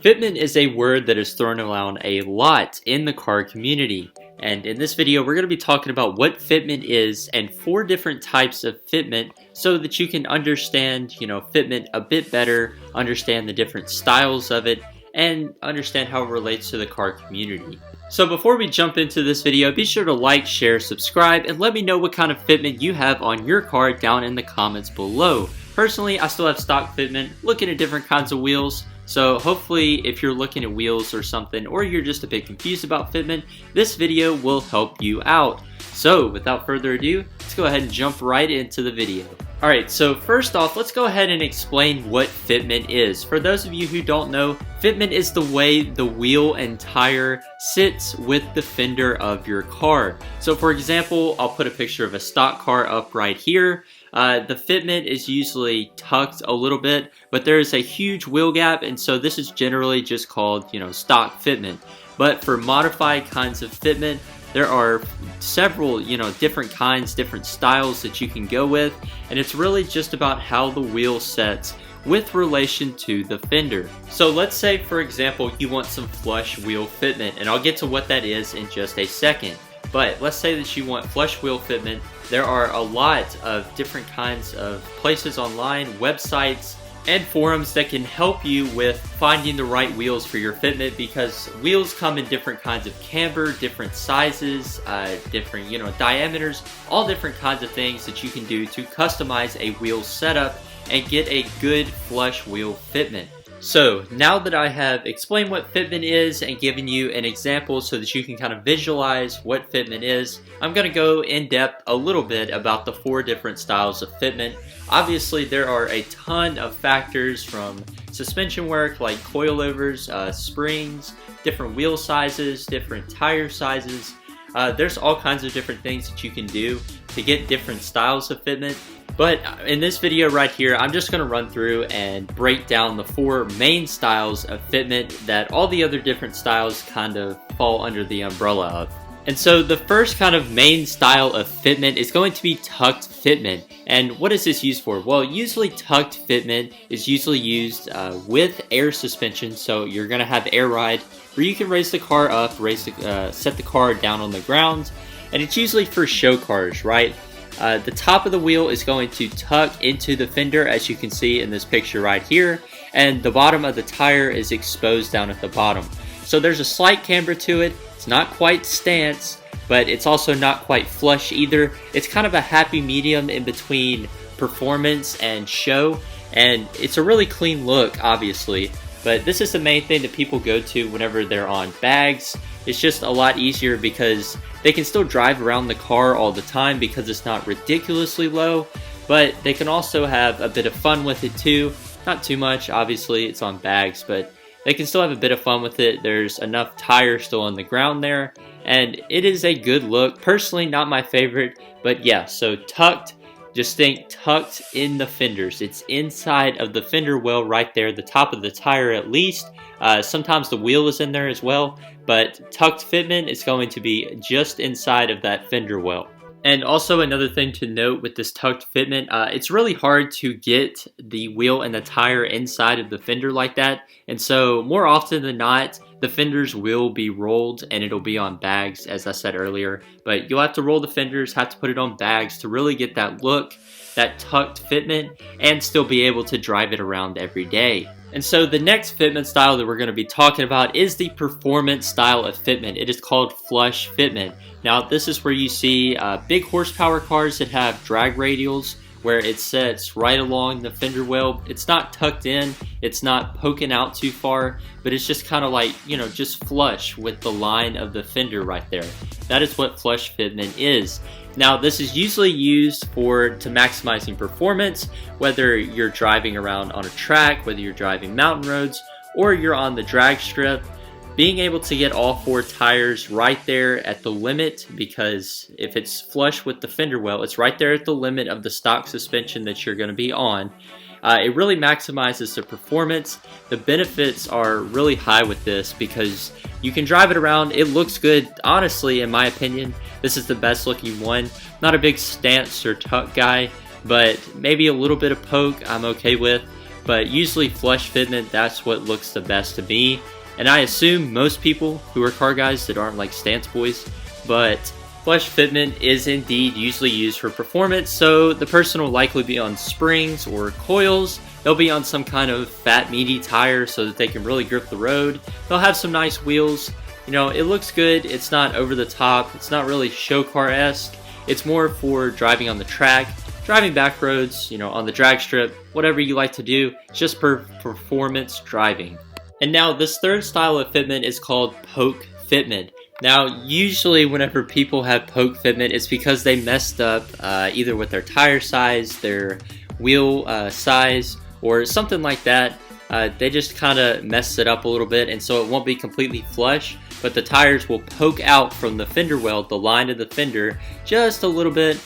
Fitment is a word that is thrown around a lot in the car community. And in this video, we're going to be talking about what fitment is and 4 different types of fitment so that you can understand, fitment a bit better, understand the different styles of it, and understand how it relates to the car community. So before we jump into this video, be sure to like, share, subscribe, and let me know what kind of fitment you have on your car down in the comments below. Personally, I still have stock fitment, looking at different kinds of wheels. So hopefully if you're looking at wheels or something, or you're just a bit confused about fitment, this video will help you out. So without further ado, let's go ahead and jump right into the video. Alright, so first off, let's go ahead and explain what fitment is. For those of you who don't know, fitment is the way the wheel and tire sits with the fender of your car. So for example, I'll put a picture of a stock car up right here. The fitment is usually tucked a little bit, but there is a huge wheel gap, and so this is generally just called, stock fitment. But for modified kinds of fitment, there are several, different kinds, different styles that you can go with, and it's really just about how the wheel sets with relation to the fender. So let's say, for example, you want some flush wheel fitment, and I'll get to what that is in just a second. But let's say that you want flush wheel fitment. There are a lot of different kinds of places online, websites, and forums that can help you with finding the right wheels for your fitment, because wheels come in different kinds of camber, different sizes, different diameters, all different kinds of things that you can do to customize a wheel setup and get a good flush wheel fitment. So now that I have explained what fitment is and given you an example so that you can kind of visualize what fitment is, I'm going to go in depth a little bit about the 4 different styles of fitment. Obviously there are a ton of factors, from suspension work like coilovers, springs, different wheel sizes, different tire sizes. There's all kinds of different things that you can do to get different styles of fitment. But in this video right here, I'm just going to run through and break down the 4 main styles of fitment that all the other different styles kind of fall under the umbrella of. And so the first kind of main style of fitment is going to be tucked fitment. And what is this used for? Well, usually tucked fitment is usually used with air suspension. So you're going to have air ride where you can raise the car up, set the car down on the ground. And it's usually for show cars, right? The top of the wheel is going to tuck into the fender, as you can see in this picture right here, and the bottom of the tire is exposed down at the bottom. So there's a slight camber to it. It's not quite stance, but it's also not quite flush either. It's kind of a happy medium in between performance and show, and it's a really clean look, obviously. But this is the main thing that people go to whenever they're on bags. It's just a lot easier because they can still drive around the car all the time because it's not ridiculously low, but they can also have a bit of fun with it too. Not too much, obviously, it's on bags, but they can still have a bit of fun with it. There's enough tire still on the ground there, and it is a good look. Personally, not my favorite, but yeah, so tucked. Just think tucked in the fenders. It's inside of the fender well right there, the top of the tire at least. Sometimes the wheel is in there as well, but tucked fitment is going to be just inside of that fender well. And also another thing to note with this tucked fitment, it's really hard to get the wheel and the tire inside of the fender like that. And so more often than not, the fenders will be rolled and it'll be on bags, as I said earlier. But you'll have to roll the fenders, have to put it on bags to really get that look, that tucked fitment, and still be able to drive it around every day. And so the next fitment style that we're going to be talking about is the performance style of fitment. It is called flush fitment. Now this is where you see big horsepower cars that have drag radials, where it sets right along the fender well. It's not tucked in, it's not poking out too far, but it's just kind of like, just flush with the line of the fender right there. That is what flush fitment is. Now this is usually used to maximizing performance, whether you're driving around on a track, whether you're driving mountain roads, or you're on the drag strip. Being able to get all 4 tires right there at the limit, because if it's flush with the fender well, it's right there at the limit of the stock suspension that you're going to be on. It really maximizes the performance. The benefits are really high with this because you can drive it around. It looks good. Honestly, in my opinion, this is the best looking one. Not a big stance or tuck guy, but maybe a little bit of poke I'm okay with. but usually flush fitment, that's what looks the best to me. And I assume most people who are car guys that aren't like stance boys, but flush fitment is indeed usually used for performance, so the person will likely be on springs or coils. They'll be on some kind of fat, meaty tire so that they can really grip the road. They'll have some nice wheels. You know, it looks good. It's not over the top. It's not really show car-esque. It's more for driving on the track, driving back roads, you know, on the drag strip, whatever you like to do. It's just for performance driving. And now this third style of fitment is called poke fitment. Now, usually whenever people have poke fitment, it's because they messed up either with their tire size, their wheel size, or something like that. They just kind of messed it up a little bit, and so it won't be completely flush, but the tires will poke out from the fender well, the line of the fender, just a little bit.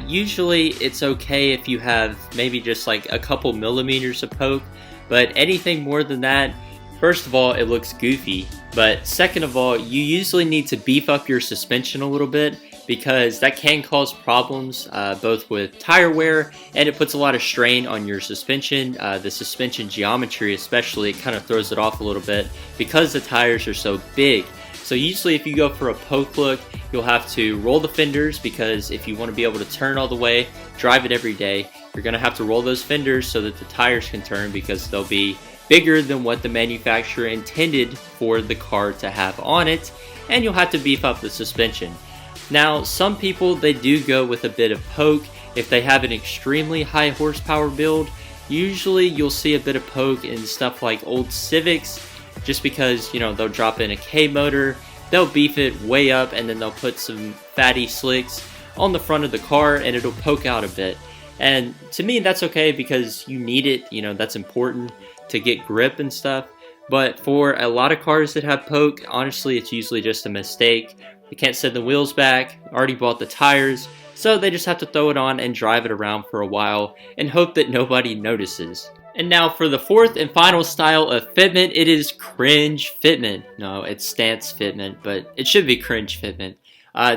Usually it's okay if you have maybe just like a couple millimeters of poke, but anything more than that, first of all, it looks goofy, but second of all, you usually need to beef up your suspension a little bit, because that can cause problems both with tire wear, and it puts a lot of strain on your suspension. The suspension geometry especially, it kind of throws it off a little bit because the tires are so big. So usually if you go for a poke look, you'll have to roll the fenders, because if you want to be able to turn all the way, drive it every day, you're going to have to roll those fenders so that the tires can turn, because they'll be bigger than what the manufacturer intended for the car to have on it, and you'll have to beef up the suspension. Now, some people, they do go with a bit of poke if they have an extremely high horsepower build. Usually you'll see a bit of poke in stuff like old Civics, just because, you know, they'll drop in a K motor, they'll beef it way up, and then they'll put some fatty slicks on the front of the car, and it'll poke out a bit. And to me, that's okay, because you need it, you know, that's important to get grip and stuff. But for a lot of cars that have poke, honestly, it's usually just a mistake. They can't send the wheels back, already bought the tires, so they just have to throw it on and drive it around for a while and hope that nobody notices. And now for the fourth and final style of fitment, it is cringe fitment. No, it's stance fitment, but it should be cringe fitment.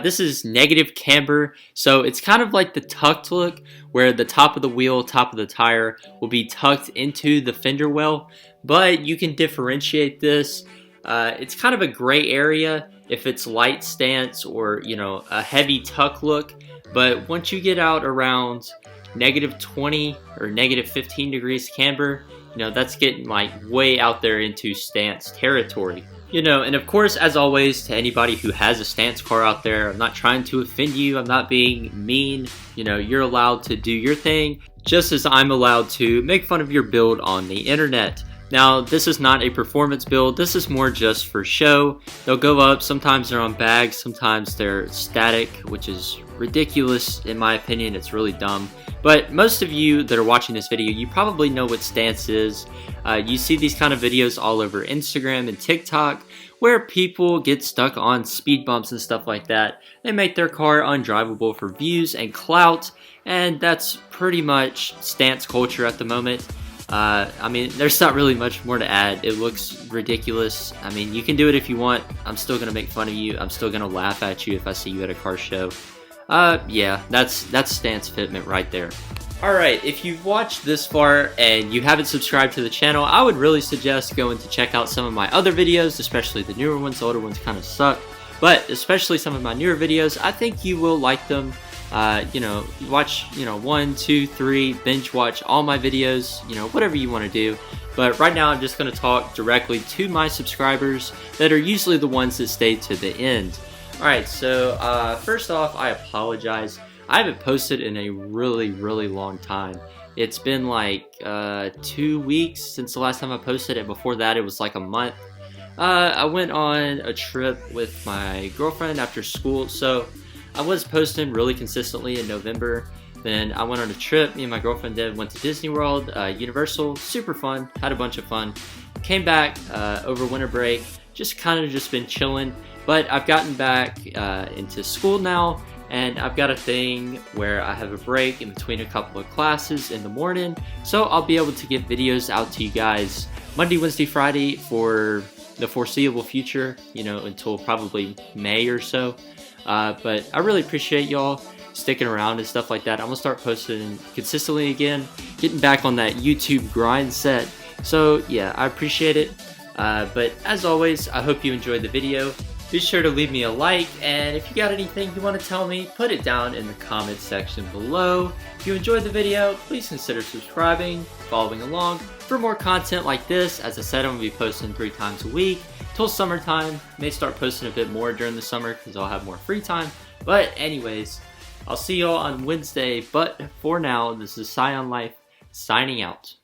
This is negative camber, so it's kind of like the tucked look, where the top of the wheel, top of the tire will be tucked into the fender well, but you can differentiate this. It's kind of a gray area if it's light stance or, you know, a heavy tuck look, but once you get out around -20 or -15 degrees camber, you know, that's getting like way out there into stance territory. You know, and of course, as always, to anybody who has a stance car out there, I'm not trying to offend you, I'm not being mean. You know, you're allowed to do your thing, just as I'm allowed to make fun of your build on the internet. Now, this is not a performance build, this is more just for show. They'll go up, sometimes they're on bags, sometimes they're static, which is ridiculous in my opinion, it's really dumb. But most of you that are watching this video, you probably know what stance is. You see these kind of videos all over Instagram and TikTok, where people get stuck on speed bumps and stuff like that. They make their car undrivable for views and clout, and that's pretty much stance culture at the moment. I mean, there's not really much more to add. It looks ridiculous. I mean, you can do it if you want. I'm still gonna make fun of you. I'm still gonna laugh at you if I see you at a car show. Yeah, that's stance fitment right there. Alright, if you've watched this far and you haven't subscribed to the channel, I would really suggest going to check out some of my other videos, especially the newer ones. The older ones kind of suck, but especially some of my newer videos, I think you will like them. You know, watch, you know, 1, 2, 3, binge watch all my videos, you know, whatever you want to do. But right now I'm just going to talk directly to my subscribers that are usually the ones that stay to the end. Alright, so first off, I apologize. I haven't posted in a really long time. It's been like 2 weeks since the last time I posted, and before that it was like a month. I went on a trip with my girlfriend after school, so I was posting really consistently in November. Then I went on a trip, me and my girlfriend did, went to Disney World, Universal, super fun, had a bunch of fun. Came back over winter break, just been chilling, but I've gotten back into school now, and I've got a thing where I have a break in between a couple of classes in the morning, so I'll be able to get videos out to you guys Monday, Wednesday, Friday for the foreseeable future, you know, until probably May or so. But I really appreciate y'all. sticking around and stuff like that. I'm gonna start posting consistently again, getting back on that YouTube grind set. So yeah, I appreciate it. But as always, I hope you enjoyed the video. Be sure to leave me a like, and if you got anything you want to tell me, put it down in the comments section below. If you enjoyed the video, please consider subscribing, following along for more content like this. As I said, I'm going to be posting 3 times a week till summertime. May start posting a bit more during the summer because I'll have more free time. But anyways, I'll see y'all on Wednesday. But for now, this is Scion Life signing out.